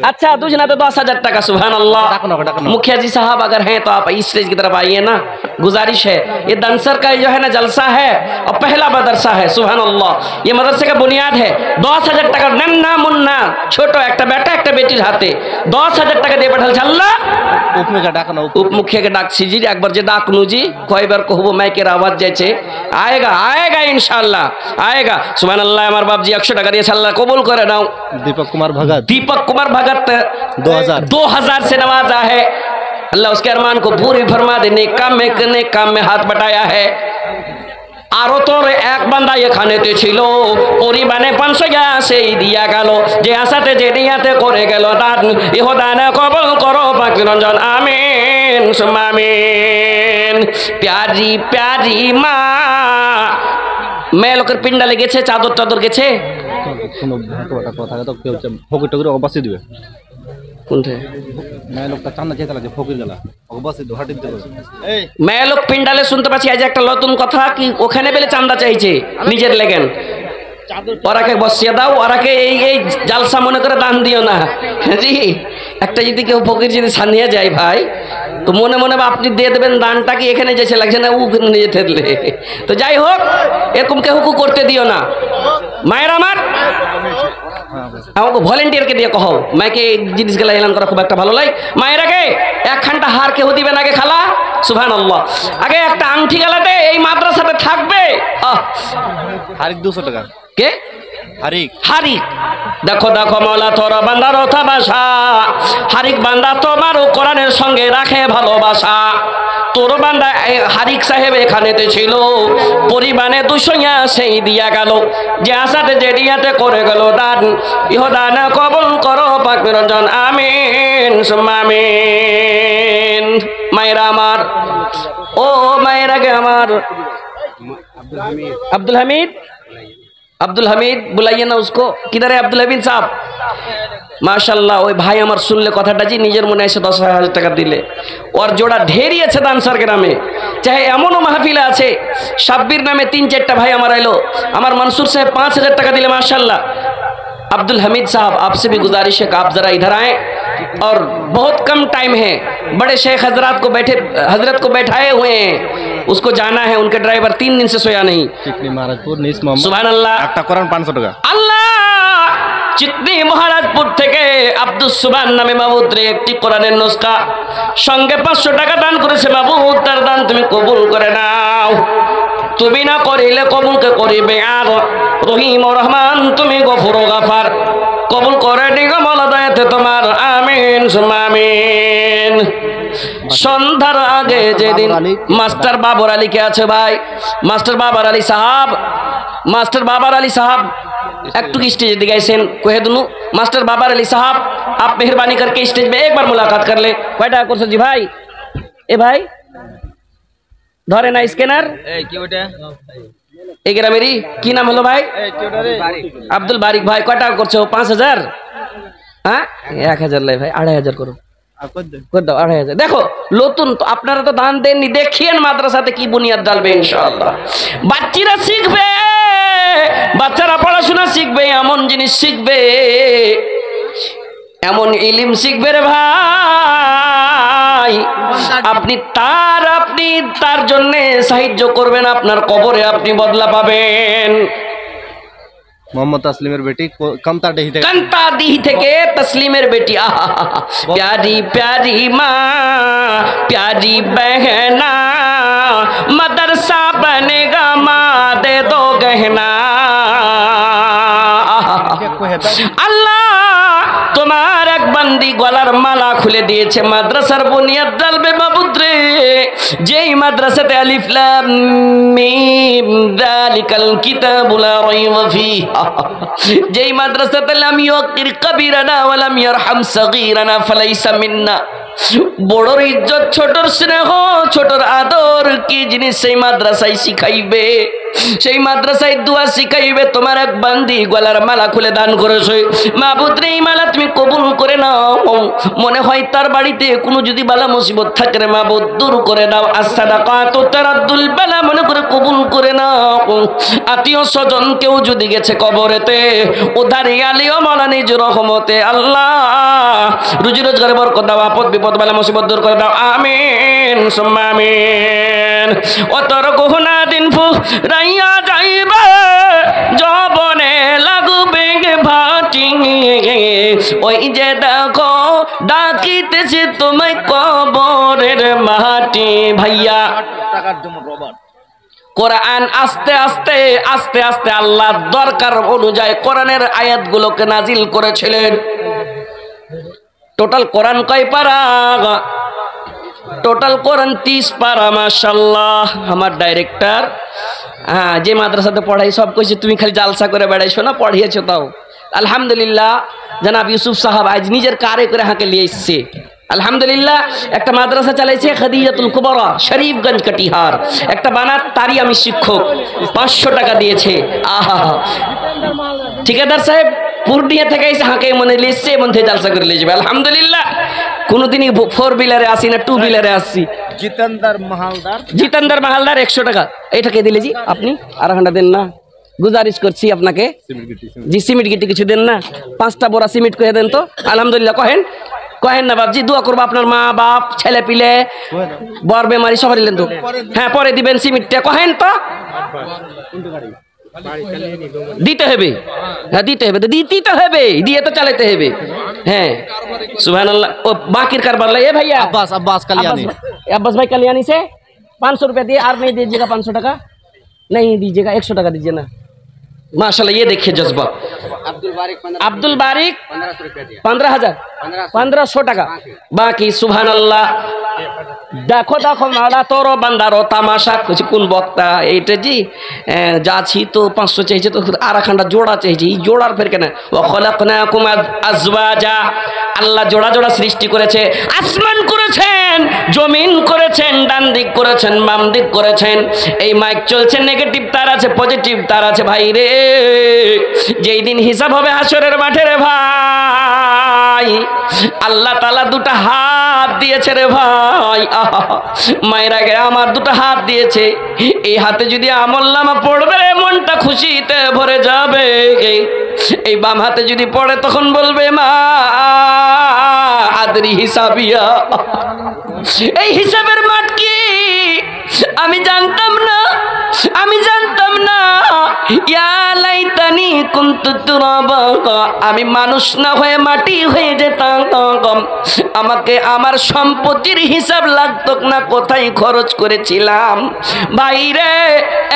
अच्छा दूसरा तो 10,000 টাকা। सुभान अल्लाह। मुखिया जी साहब अगर हैं तो आप इस स्टेज की तरफ आइए ना। गुजारिश है, ये दानसर का जो है ना जलसा है और पहला मदरसा है, सुभान अल्लाह। ये मदरसे का बुनियाद है। 10,000 টাকা नन्ना मुन्ना छोटो एक बेटा एक बेटिर हाथे 10,000 টাকা দিয়ে পাঠাল আল্লাহ। उपमुखिया डाक ना उपमुखिया के डाक सीजी एक बार जे डाकनू जी कई बार कहबो माइकेर आवाज जाइए आएगा आएगा इंशाल्लाह आएगा। सुभान अल्लाह। हमार बाप जी 100 টাকা दिए अल्लाह कबूल करे नाओ। दीपक कुमार भगत 2000 से नवाजा है। अल्लाह उसके अरमान को पूरी फरमा दे। नेक काम में हाथ बटाया है। आरो तोर एक बंदा এখানেতে ছিল পরিবানে 500 সেই দিয়া গেল যে আশাতে যে নিয়াতে করে গেল দান ইহদানে কবুল করো পাক রঞ্জন আমিন সুম্মা আমিন। প্যারি প্যারি মা মেয়ে লোকের পিন্ডালে গেছে চাদর টাদর গেছে কোনো ভাটা কথা তো কেউ ফকির টকির অবশ্যই দিবে কোনটা মেয়ে লোকটা চান্দা চেতলা যে ফকির গেলা অবশ্যই হাঁটি দিতে এই মেয়ে লোক পিন্ডালে শুনতে পাচ্ছি আজ একটা নতুন কথা কি ওখানে বেলে চান্দা চাইছে নিজের লেগেন ওরাকে বসিয়ে দাও ওরাকে এই এই জালসা মনে করে দান দিও না জি। একটা যদি কেউ ফকির যদি ছানিয়ে যায় ভাই তো মনে মনে আপনি দিয়ে দেবেন দানটা কি এখানে যেছে লাগছে না ওখানে নিয়ে থেতলে তো যাই হোক এরকম কেউ করতে দিও না। মায়ের আমার আমাকে ভলেন্টিয়ারকে দিয়ে কহ মাইকে জিনিসগুলো এলান করা খুব একটা ভালো লাগে। মায়েরাকে একখানটা হার কেউ দিবেন আগে খালা সুবহানাল্লাহ। আগে একটা আংটি গালাতে এই মাদ্রাসাতে থাকবে হারিক 200 টাকা কে হারিক হারিক দেখো দেখো মৌলা তোর বান্দার ওঠা বাসা হারিক বান্দা তোমারও কোরআনের সঙ্গে রাখে ভালোবাসা। তোর বান্দা হারিক সাহেব এখানেতে ছিল পরিবানে 200 সেই দিয়া গেল যে আশাতে যে দিয়াতে করে গেল দান ইহদান কবুল করো পাক রঞ্জন আমিন সুম্মা আমিন। মায়েরা আমার ও মায়েরা গে আমার अब्दुल हमीद बुलाइए ना उसको। किधर है अब्दुल हमीद साहब? माशाल्लाह ওই ভাই আমার শুনলে কথাটা জি নিজের মনে এসে 10,000 টাকা দিলে ওর জোড়া ঢেরি আছে দানসার গ্রামে। চাহে এমনও মাহফিলে আছে সাব্বির নামে 3-4টা ভাই আমার এলো আমার मंसूर साहब 5,000 টাকা দিলে माशाल्लाह। अब्दुल हमीद साहब आपसे भी गुजारिश है कि आप ज़रा इधर आएँ और बहुत कम टाइम है। बड़े शेख हजरत को बैठाए हुए हैं उसको जाना है। उनके ड्राइवर 3 दिन से सोया नहीं। चिकनी महाराजपुर निस मोहम्मद सुभान अल्लाह। একটা কোরআন 500 টাকা আল্লাহ চিকনি মহারাজপুর থেকে আব্দুল সুবহান নামে মাহবুব রে একটি কোরআনের নুসখা সঙ্গে 500 টাকা দান করেছে। মাহবুব তার দান তুমি কবুল করে নাও। তুমি না করিলে কবুল কে করিবে আর রহিম ও রহমান তুমি গফুর ও গাফার কবুল করে নিগো মাওলা দয়াতে তোমার আমিন সুম্মা আমিন। সন্ধ্যার আগে যেদিন মাস্টার বাবর আলী কে আছে ভাই মাস্টার বাবর আলী साहब एक टुक स्टेज दिखाई सेन कहे दुनू मास्टर बाबर अली साहब आप मेहरबानी करके स्टेज में एक बार मुलाकात कर ले। कयटा करছো जी भाई ए भाई धरे ना स्कैनर কি ওটা এই গ্রামেরই কি নাম হলো ভাই আব্দুল বারিক ভাই কয়টা করছো 5,000 হ্যাঁ 1,000 লাই ভাই 2,500 করো कर दो 2,500। देखो নতুন তো আপনারা তো দান দেননি দেখিয়েন মাদ্রাসাতে কি বুনিয়াদ ডালবে ইনশাআল্লাহ। বাচ্চারা শিখবে বাচ্চারা পড়াশোনা শিখবে এমন জিনিস শিখবে এমন ইলম শিখবে রে ভাই আপনি তার জন্য সাহায্য করবেন আপনার কবরে আপনি বদলা পাবেন। मोहम्मद तस्लीमेर बेटी कंताडीही থেকে तस्लीमेर बेटी आहा प्यारी प्यारी माँ प्यारी बहना मदरसा बनेगा माँ दे दो गहना। अल्लाह তোমার এক বান্দি গলার মালা খুলে দিয়েছে মাদ্রাসার বুনিয়াদ ডালবে মাবুদ রে। যেই মাদ্রাসাতে আলিফ লাম মিম যালিকাল কিতাবু লা রাইবা ফিহি যেই মাদ্রাসাতে লাম ইউকির কবিরানা ওয়া লাম ইয়ারহাম সগীরানা ফালাইসা মিন্না বড়র ইজ্জত ছোটর স্নেহ ছোটর আদর কি জিনিস সেই মাদ্রাসায় শিখাইবে সেই মাদ্রাসায় দোয়া শিখাইবে। তোমার এক বান্দি গলার মালা খুলে দান করেছে মাবুদ রে এই মালা তুমি কবুল করে নাও। মনে হয় তার বাড়িতে কোনো যদি বালা মুসিবত থাকে রে মাবুদ দূর করে দাও। as-সাদাকাতু তারাদ্দুল বালা মনে করে কবুল করে নাও। আত্মীয় স্বজন কেউ যদি গেছে কবরেতে উদ্ধারে আলিও মাওলা নিজ রহমতে আল্লাহ রুজি রোজগারে বরকত দাও আপদ বিপদ বালা মুসিবত দূর করে দাও আমিন। আমিন সুম্মা আমিন। অতর গহনা দিন ফুরাইয়া যাইবে যবনে লাগবে ভাটি, ওই যে দেখো ডাকিতেছে তোমায় কবরের মাটি। ভাইয়া কোরআন আস্তে আস্তে আস্তে আস্তে আল্লাহর দরকার অনুযায়ী কোরআনের আয়াতগুলোকে নাজিল করেছিলেন। টোটাল কোরআন কয় পারা? টোটাল কোরআন 30 পারা। মাশাআল্লাহ। আমার ডাইরেক্টর যে মাদ্রাসাতে পড়াই সব কইছে তুমি খালি জালসা করে বেড়াইছো না, পড়িয়েছো তাও আলহামদুলিল্লাহ। জনাব ইউসুফ সাহেব আজ নিজের কারে করে হাঁকে নিয়ে এসছে আলহামদুলিল্লাহ। একটা মাদ্রাসা চালাইছে খাদিজাতুল কুবরা শরীফগঞ্জ কাটিহার, একটা বানাত তারই আমি শিক্ষক, 500 টাকা দিয়েছে। আহা ঠিকাদার সাহেব পূর্ণিয়া থেকে এসে হাঁকে মনে লিখছে মন থেকে জালসা করে লিয়ে যাবে আলহামদুলিল্লাহ। কোনোদিনই 4 বিলারে আসি না 2 বিলারে আসছি। জিতেন্দ্র মাহালদার 100 টাকা। এটাকে দিলে জি আপনি আর ঘন্টা দেন না, গুজারিশ করছি আপনাকে। জি সিমেন্ট গিটি কিছু দেন না, 5টা বড়া সিমেন্ট করে দেন তো আলহামদুলিল্লাহ। কহেন না বাপজি, দোয়া করবো আপনার মা বাপ ছেলে পিলে বর বেমারি সবাই দিলেন তো। হ্যাঁ পরে দিবেন সিমেন্টটা, কহেন তো দিতে হবে। হ্যাঁ দিতে হবে, দিতে হবে, দিয়ে তো চালাতে হবে। হ্যাঁ সুবহানাল্লাহ। ও বাকির কারবার এ भैया अब्बास भाई कल्याणी से 500 रुपया दिए, और नहीं दीजिएगा 500 टाका नहीं दीजिएगा, 100 टाका दीजिए ना। माशाल्लाह ये देखिए जज्बा। अब्दुल बारिक 1500 টাকা বাকি। সুবহানাল্লাহ। দেখো দেখো মালা তোর বান্দারো তামাশা কিছু কোন বক্তা এইটা জি যাচ্ছি তো 500 চাইছে তো আর একখানটা জোড়া চাইছে, এই জোড়ার ফের কেন? ওয়া খলাকনাকুম আজওয়াজা, আল্লাহ জোড়া জোড়া সৃষ্টি করেছে। আসমান করেছেন, জমিন করেছেন, ডান দিক করেছেন, বাম দিক করেছেন। এই মাইক চলছে, নেগেটিভ তার আছে, পজিটিভ তার আছে। ভাই রে যেই দিন হিসাব হবে হাসরের মাঠে রে ভাই, আল্লাহ তাআলা 2টা হাত দিয়েছে রে ভাই। মায়েরা গে আমার 2টা হাত দিয়েছে, এই হাতে যদি আমলনামা পড়বে মনটা খুশিতে ভরে যাবে। এই বাম হাতে যদি পড়ে তখন বলবে মা আদরি হিসাবিয়া, এই হিসাবের মাঠ কি আমি জানতাম না, আমি জানতাম না। ইয়া লাইতানি কুনতু তুরাবা, আমি মানুষ না হয়ে মাটি হয়ে যেতাম, আমাকে আমার সম্পত্তির হিসাব লাগতো না, কোথায় খরচ করেছিলাম। ভাইরে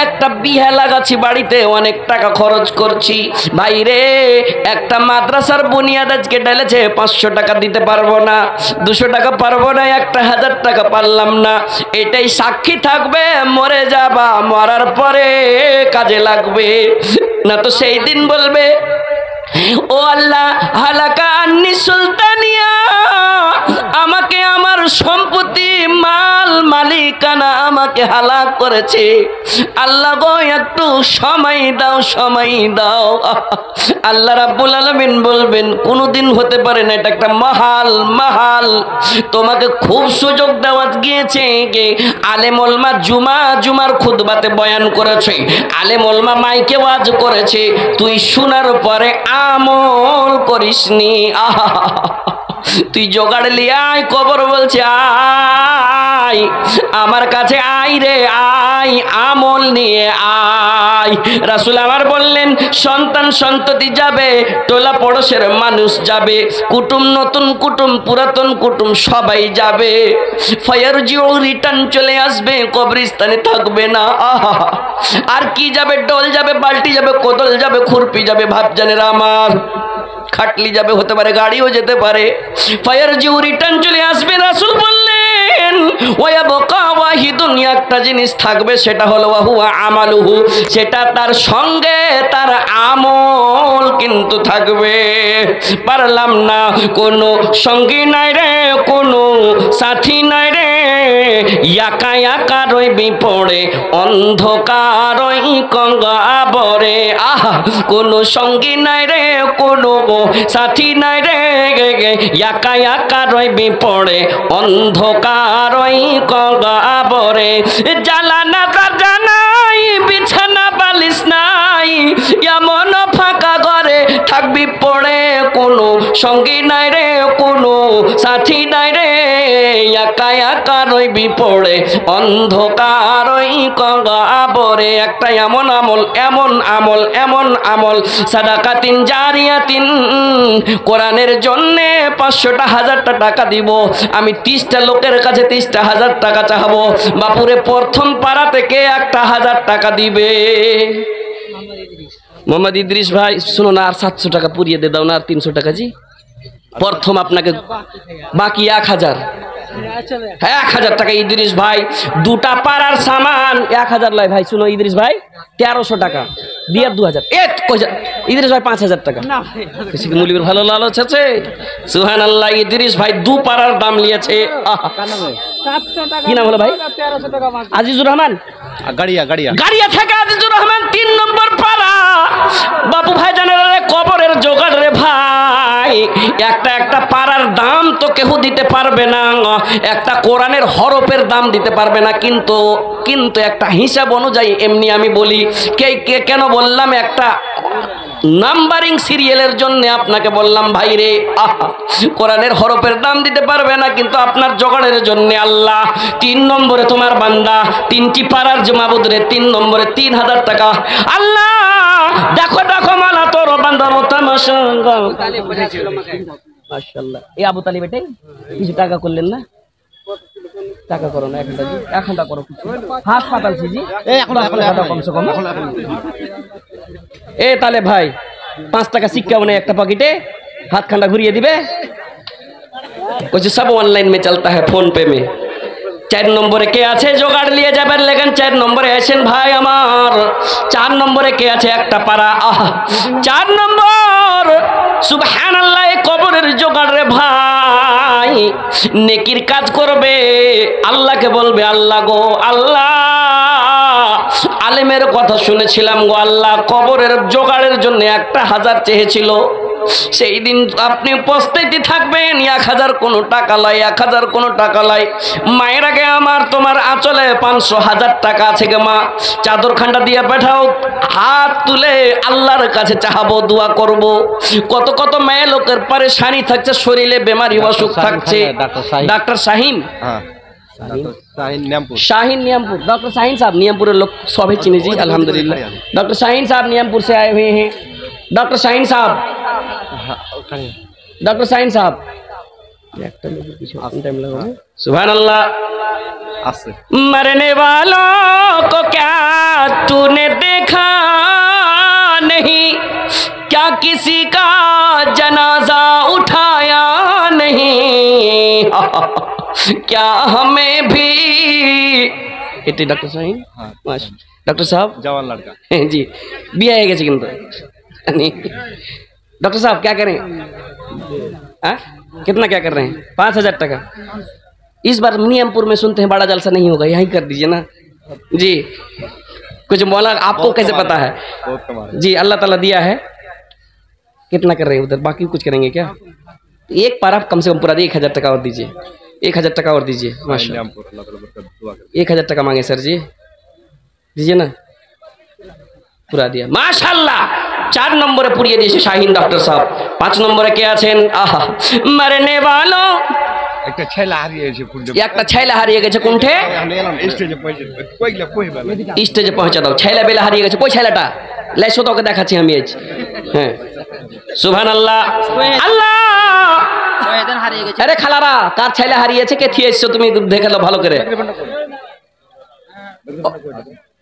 একটা বিহা লাগাচ্ছি বাড়িতে, অনেক টাকা খরচ করছি। ভাইরে একটা মাদ্রাসার বুনিয়াদ আজকে ঢেলেছে, 500 টাকা দিতে পারবো না, 200 টাকা পারবো না, 1000 টাকা পারলাম না। এটাই সাক্ষী থাকবে, মরে যাবা, মরার পরে কাজে লাগবে না তো সেই দিন বলবে ও আল্লাহ হালাকা আন্নি সুলতানিয়া, আমাকে আমার সম্পত্তি মাল মালিকানা আমাকে হালাক করেছে। আল্লাহ গো একটু সময় দাও, সময় দাও। আল্লাহ রাব্বুল আলামিন বলবেন কোনোদিন হতে পারে না, এটা একটা মহাল। তোমাকে খুব সুযোগ দেওয়া গিয়েছে। আলেম ওলামা জুমার খুতবাতে বয়ান করেছে, আলেম ওলামা মাইকে ওয়াজ করেছে, তুই শোনার পরে আমল করিসনি। আহা তুই জোগাড় লিয়ে আয়, কবর বলছে আয় আমার কাছে, আয় রে আয়, আমল নিয়ে আয়। রাসূল আমার বললেন সন্তান সন্ততি যাবে, টোলা পড়োশের মানুষ যাবে, কুটুম নতুন কুটুম পুরাতন কুটুম সবাই যাবে। ফায়ারজিউ রিটার্ন চলে আসবে, কবরস্থানে থাকবে না। আহা আর কি যাবে? ডোল যাবে, বালতি যাবে, কোদল যাবে, খুরপি যাবে, ভাবজানেরা আমার, খাটলি যাবে, হতে পারে গাড়িও যেতে পারে। ফায়ার জিউ রিটার্ন চলে আসবে। রাসূল বললেন ওয়ায়াবকা ওয়াহিদুন, একটা জিনিস থাকবে, সেটা হলো ওয়াহুয়া আমালুহু, সেটা তার সঙ্গে তার আমল কিন্তু থাকবে। পারলাম না, কোনো সঙ্গী নাই রে, কোনো সাথী নাই রে, একা একা রইবি পড়ে অন্ধকারই কঙ্গাবরে। আহা কোনো সঙ্গী নাই রে, কোনো সাথী নাই রে, একা একা রইবি পড়ে অন্ধকারই কঙ্গাবরে। জ্বালানা জানাই, বিছানা বালিশ নাই, এমন ফাঁকা ঘরে থাকবি পড়ে কোনো সঙ্গী নাই রে, কোনো সাথী নাই রে, একা একা রইবি পড়ে অন্ধকার ওই কবরে। একটা এমন আমল, এমন আমল, এমন আমল, সাদাকাতিন জারিয়াতিন, কোরআনের জন্যে 500টা 1000টা টাকা দিব আমি, 30টা লোকের কাছে 30টা 1000 টাকা চাহাবো, বাপুরে প্রথম পাড়া থেকে 1000 টাকা দিবে। মোহাম্মদ ইদ্রিস ভাই শুনো না, আর 700 টাকা পুরিয়ে দে দাও না, আর 300 টাকা জি প্রথম আপনাকে, বাকি 1000। হ্যাঁ 1000 টাকা ইদ্রিস ভাই, 2টা পাড়ার সামান 1000 লয় ভাই। শুনো ইদ্রিস ভাই 1300 টাকা দিয়ে 2000, ইদ্রিস ভাই 5000 টাকা। মুলির ভালো লালচ আছে, সুবহানাল্লাহ। ইদ্রিস ভাই 2 পাড়ার দাম নিয়েছে। কি নাম হলো ভাই? আজিজুর রহমান গাড়িয়া থেকে আজিজুর রহমান, 3 নম্বর পাড়া। বাপু ভাই জানেন রে, কবরের জোগাড় রে ভাই, একটা পাড়ার দাম তো কেউ দিতে পারবে না, একটা কোরআনের হরফের দাম দিতে পারবে না। কিন্তু একটা হিসাব অনুযায়ী এমনি আমি বলি, কেন বললাম, একটা নাম্বারিং সিরিয়ালের জন্য আপনাকে বললাম ভাই রে, কোরআনের হরফের দাম দিতে পারবে না, কিন্তু আপনার জোগাড়ের জন্য আল্লাহ 3 নম্বরে তোমার বান্দা, 3টি পাড়ার মাবুদ রে, 3 নম্বরে 3000 টাকা। আল্লাহ দেখো দেখো মালা তোর বান্দার তামাশা। মাশাআল্লাহ। এই আবু তালিব এটাই কিছু টাকা করলেন না, টাকা করো না এখনটা করো, হাসপাতাল জি এখন কমসে কম। এ তাহলে ভাই 5 টাকা सिक्का बने একটা পকেটে, हाथ खांडा घुरिए दिबे, कुछ सब ऑनलाइन में चलता है, फोन पे में। 4 নম্বরে কে আছে জোগাড় নিয়ে যাবেন, লেখেন 4 নম্বরে আছেন ভাই আমার। 4 নম্বরে কে আছে একটা পাড়া, 4 নম্বর সুবহানাল্লাহ। কবরের জোগাড় রে ভাই, নেকির কাজ করবে, আল্লাহকে বলবে আল্লাহ গো আল্লাহ, আলেমের কথা শুনেছিলাম গো আল্লাহ, কবরের জোগাড়ের জন্য 1000 চেয়েছিল, সেই দিন আপনি উপস্থিতি থাকবেন। 1000 কোনো টাকা লয়, 1000 কোনো টাকা লয়। মায়ের আগে আমার তোমার আঁচলে 500,000 টাকা আছে গে মা, চাদর খান্ডা দিয়ে পাঠাও, হাত তুলে আল্লাহর কাছে চাহাবো, দোয়া করব। কত কত মেয়ে লোকের পারেশানি থাকছে, শরীরে বেমারি অসুখ থাকছে। डॉक्टर शाहीन शाहीन नियमपुर, डॉक्टर शाहीन साहब नियमपुर लोग सभी चिन्ह जी अल्हम्दुलिल्लाह। डॉक्टर शाहीन साहब नियमपुर से आए हुए हैं। डॉक्टर शाहीन साहब, डॉक्टर शाहीन साहब, सुभान अल्लाह। मरने वालों को क्या तूने देखा नहीं, क्या किसी का जनाजा उठाया नहीं, क्या हमें भी। डॉक्टर शाहीन, डॉक्टर साहब जवान लड़का जी, बिया है कैसे किंतु डॉक्टर साहब क्या करें, कितना क्या कर रहे हैं? 5000 टाका। इस बार नियमपुर में सुनते हैं बड़ा जलसा नहीं होगा, यहीं कर दीजिए ना जी। कुछ मौला आपको कैसे पता है जी? अल्लाह ताला दिया है। कितना कर रहे हैं उधर, बाकी कुछ करेंगे क्या? एक पार आप कम से कम पूरा 1000 टाका और दीजिए, 1000 टाका और दीजिए। माशाल्लाह 1000 टाका मांगे सर जी, दीजिए ना, पूरा दिया माशाल्लाह। 4 নম্বরে পুরিয়ে দিয়েছে শাহিন ডক্টর সাহেব। 5 নম্বরে কে আছেন? আহা, মরনে वालों, একটা ছেলা হারিয়ে গেছে কোনঠে? স্টেজে পৌঁছে দাও। ছেলা বেলা হারিয়ে গেছে, কই ছেলাটা? লাইসো তোকে দেখাচ্ছি আমি আজ। হ্যাঁ সুবহানাল্লাহ। আল্লাহ আরে খালারা, কার ছেলা হারিয়েছে, কে থিয়ে এসছো তুমি, দেখে লো ভালো করে।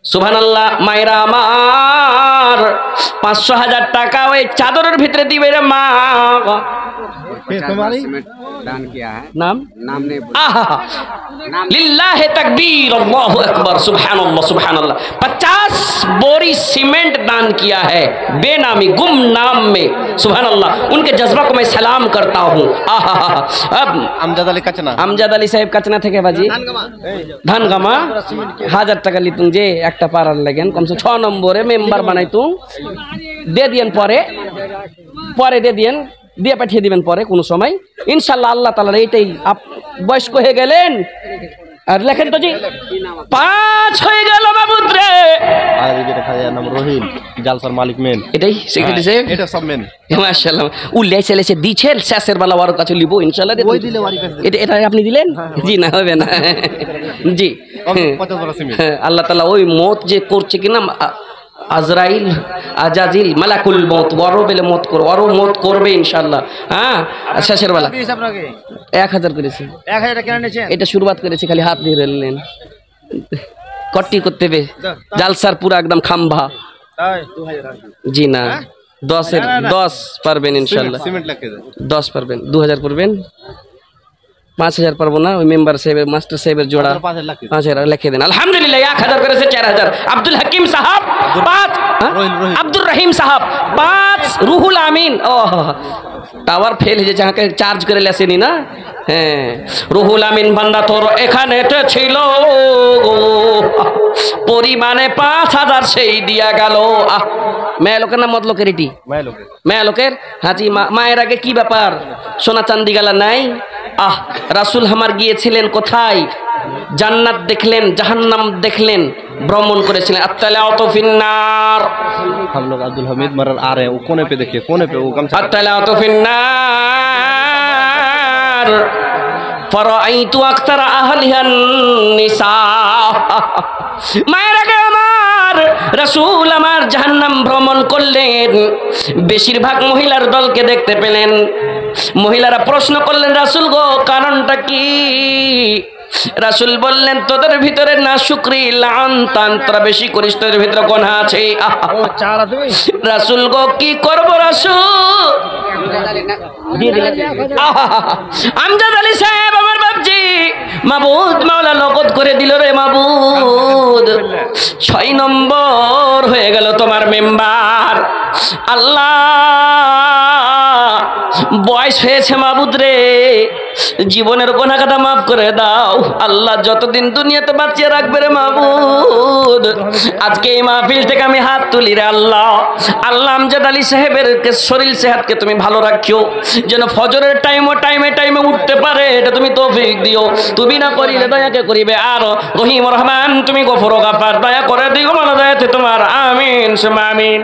সুবহানাল্লাহ। মায়েরা আমার 500,000 টাকা ওই চাদরের ভিতরে দিবে রে মা। दान किया है, नाम नहीं लिल्लाह तकबीर, अल्लाहु अकबर, सुभानअल्लाह सुभानअल्लाह। 50 बोरी सीमेंट दान किया है बेनामी गुमनाम में, सुभानअल्लाह। उनके जज्बा को मैं सलाम करता हूँ। अब আমজাদ আলী সাহেব কাচনা থেকে বাজি ধানগামা 1000 টাকা লিতুন যে একটা পারার লাগেন, কমসে 6 নম্বরে মেম্বার বানাইতুম, দিয়ে দিয়েন পরে দিয়ে দিয়েন, দিয়ে পাঠিয়ে দিবেন পরে কোনো সময় ইনশাআল্লাহ। আল্লাহ তাআলার এইটাই, বয়স্ক হয়ে গেলেন, আর লেখেন তো জি 5 হয়ে গেল মাবুদ রে। আর এই যেটা খায় নাম রহিম জালসার মালিক মেন এটাই সেক্রেটারি সাহেব, এটা সব মেন। মাশাআল্লাহ উল্লাই চলেছে দিছেন শেষের বেলা ওর কাছে লিবো ইনশাআল্লাহ। ওই দিলে ওয়ারি কাছে এটা এটা আপনি দিলেন? জি না হবে না জি। 50 বড় সিমেন্ট। আল্লাহ তাআলা ওই মত যে করছে কিনা আজরাইল আজাজিল মালাকুল মত ওরও বেলে মত করো, ওরও মত করবে ইনশাআল্লাহ। হ্যাঁ শেষের বেলা 1000 করেছে। 1000 কেন নিয়েছেন? এটা শুরুয়াত করেছে, খালি হাত দিয়ে রেলেন কট্টি করতে হবে জালসার পুরা একদম খাম্ভা। তাই 2000 জি না 10 পারবেন ইনশাআল্লাহ। সিমেন্ট লাগতে যায় 10 পারবেন, 2000 করবেন, 5000 পারবো না। ওই মেম্বার সাহেবের মাস্টার সাহেবের জোড়া 5000 লাগতে 5000 লিখে দেন। আলহামদুলিল্লাহ 1000 করেছে 4000। আব্দুল হাকিম সাহাব 5, আব্দুর রহিম সাহাব 5, রুহুল আমিন ও টাওয়ার ফেল হয়ে যাকে চার্জ করে লেসেনি না। হ্যাঁ রুহুল আমিন বান্দা তোর এখানে ছিল পরিমাণে 5000 সেই দিয়া গেল। মেয়ে লোকের না মদ লোকের? এটি মেয়ে লোকের। হাজি মায়ের আগে কি ব্যাপার, সোনা চান্দি গালা নাই? রাসূল আমার গিয়েছিলেন কোথায়? জান্নাত দেখলেন, জাহান্নাম দেখলেন, ভ্রমণ করেছিলেন। আত্তালাউতু ফিন্নার, हम लोग अब्दुल हमीद मरर आ रहे हैं, वो कोने पे देखिए, कोने पे वो गमछा। আত্তালাউতু ফিন্নার ফারাআইতু আকতারা আহলিহান নিসা। মায়ের আগে আমার রাসূল আমার জাহান্নাম ভ্রমণ করলেন, বেশিরভাগ মহিলার দলকে দেখতে পেলেন। মহিলারা প্রশ্ন করলেন রাসূল গো কারণটা কি? রাসূল বললেন তোদের ভিতরে না শুকরি লান তান্ত্রা বেশি করিস, তোদের ভিতরে গুনাহ আছে। রাসূল গো কি করব রাসূল? আমজাদ আলী সাহেব আমার বাপজি মাবুদ মাওলা নগদ করে দিল রে মাবুদ। 6 নম্বর হয়ে গেল তোমার মেম্বার। আল্লাহ বয়স হয়েছে মাবুদ রে, জীবনের গুনাহ কাটা মাফ করে দাও আল্লাহ, যতদিন দুনিয়াতে বাঁচিয়ে রাখবে রে মাবুদ। আজকে এই মাহফিল থেকে আমি হাত তুলি রে আল্লাহ। আল্লাহ আমজাদ আলী সাহেবের শরীর সেহাতকে তুমি ভালো রাখিও, যেন ফজরের টাইমে উঠতে পারে, এটা তুমি তৌফিক দিও। তুমি না করিলে দয়াকে করিবে আর রহিম রহমান তুমি গফর গাফার, দয়া করে দিও মানা দয়াতে তোমার। আমিন সুম্মা আমিন।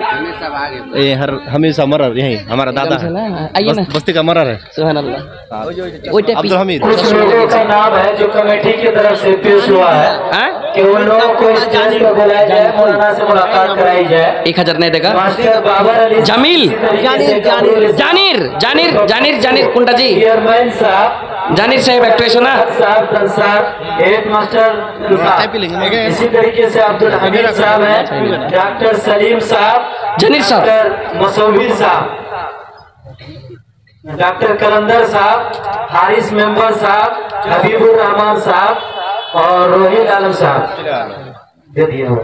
ये हर हमेशा मरर यही हमारा दादा है, बस्ती का मरर है। सुभानअल्लाह। अब्दुल हमीद का नाम है जो कमेटी की तरफ से पेश हुआ है कि उन लोगों को स्टेज पर बुलाया जाए, मौलाना से मुलाकात कराई जाए। 1000 नहीं देगा। मास्टर बाबर अली জামিল জানির কোনটা জি? चेयरमैन साहब জানির সাহেব একটু এসো না। साहब साहब हेड मास्टर इसी तरीके से अब्दुल हमीद साहब है, डॉक्टर सलीम साहब, জানির সাহেব, डॉक्टर मसौबीर साहब, डॉक्टर कलंदर साहब, हारिस मेंबर साहब, हबीबुर रहमान साहब और रोहित आलम साहब दे दिए हो।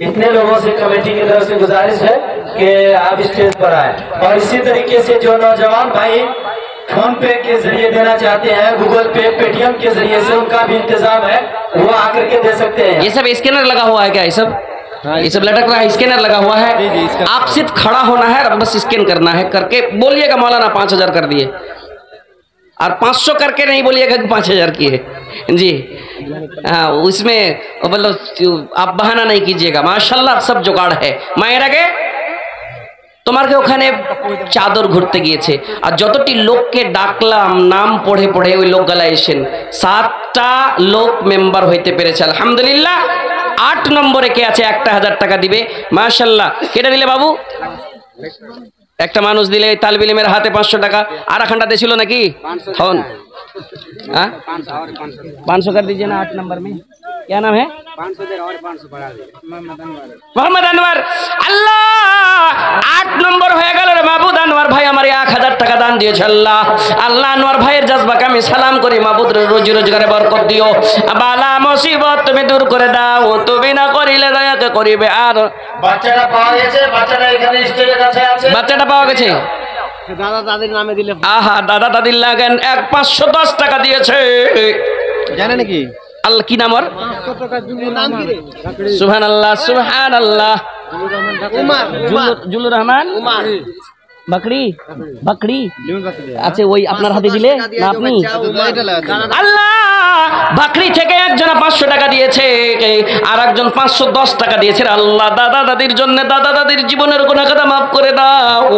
इतने लोगों से कमेटी की तरफ से गुजारिश है कि आप स्टेज पर आए। और इसी तरीके से जो नौजवान भाई फोन पे के जरिए देना चाहते हैं, गूगल पे पेटीएम के जरिए से उनका भी इंतजाम है, वो आकर के दे सकते हैं। ये सब स्कैनर लगा हुआ है क्या? ये सब लटक रहा है, स्कैनर लगा हुआ है। आप सिर्फ खड़ा होना है और बस स्कैन करना है, करके बोलिएगा मौलाना 5000 कर दिए, और 500 करके नहीं बोलिएगा कि 5000 किए जी। हाँ उसमें बोलो आप बहाना नहीं कीजिएगा, माशाल्लाह सब जुगाड़ है। माয়ের আগে তোমার কে ওখানে চাদর ঘুরতে গিয়েছে, আর যতটি লোককে ডাকলাম নাম পড়ে পড়ে ওই লোকগুলা এসেন, 7টা লোক মেম্বার হইতে পেরেছে আলহামদুলিল্লাহ। 8 নম্বরে কে আছে 1000 টাকা দিবে মাশাআল্লাহ। কেটে দিলে বাবু? একটা মানুষ দিলে তালবে ইলমের হাতে 500 টাকা। আর এখানটা দিছিল নাকি? कौन? हाँ 500 कर दीजिए ना। 8 नंबर में क्या नाम है? 500 और 500 बढ़ा दीजिए। मोहम्मद अनवर। अल्लाह 8 নম্বর হয়ে গেল রে মাবুদ। আনোয়ার ভাই আমার 1000 টাকা দান দিয়েছে আল্লাহ। আল্লাহ আনোয়ার ভাইয়ের জজবাকে আমি সালাম করি, মাবুদ রোজি রোজগারে বরকত দিও, বালা মুসিবত তুমি দূর করে দাও, তুমি না করিলে দয়াকে করিবে। আর বাচ্চাটা পাওয়া গেছে, বাচ্চাটা এখানে স্টেজের কাছে আছে, বাচ্চাটা পাওয়া গেছে। दादा दादी नामे दिले আহা দাদা দাদির লাগেন 510 টাকা দিয়েছে। जाने ना की আল্লাহ কি নাম ওর? সুবহানাল্লাহ সুবহানাল্লাহ। জুলুর রহমান বাকরি বাকরি আচ্ছা ওই আপনার হাতে দিলে না আপনি আল্লাহ বাকরি থেকে একজন 500 টাকা দিয়েছে আর একজন 510 টাকা দিয়েছে আল্লাহ দাদা দাদির জন্য দাদা দাদির জীবনের গুনাহ খাতা মাফ করে দাও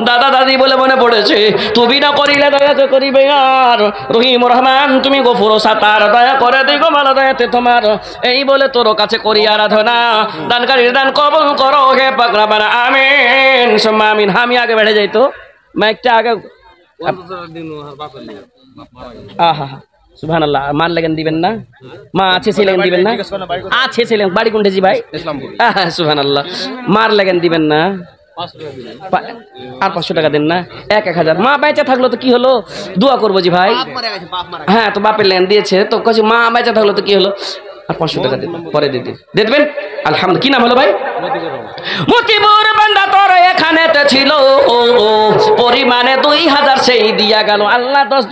দাদা দাদি বলে মনে পড়েছে তুমি না করিলে দয়া তো করিবে আর রহিম রহমান তুমি গফুর সাতার দয়া করে দিগো মালা দয়াতে তোমার এই বলে তোর কাছে করি আরাধনা দানকারীর দান কবুল করো হে পাক রব্বানা আমিন সুম্মা আমিন আমি আগে বেড়ে যাই তো মাইকটা আগে আহা সুবহানাল্লাহ মার লাগেন দিবেন না মা আছে ছিলেন দিবেন না আছে ছিলেন বাড়ি কোনটা জি ভাই সুবহানাল্লাহ মার লাগেন দিবেন না আর 500 টাকা দেন না 1000 মা বেঁচে থাকলো তো কি হলো দোয়া করবো জি ভাই হ্যাঁ তো বাপের লেন দিয়েছে তো কাছে মা বেঁচে থাকলো তো কি হলো আর 500 টাকা দেন পরে দিয়ে দেবেন আলহামদুলিল্লাহ কি নাম হলো ভাই মতিবুর বান্দা তোর এখানেতে ছিল পরিমাণে 2000 সেই দিয়া গেল আল্লাহ 10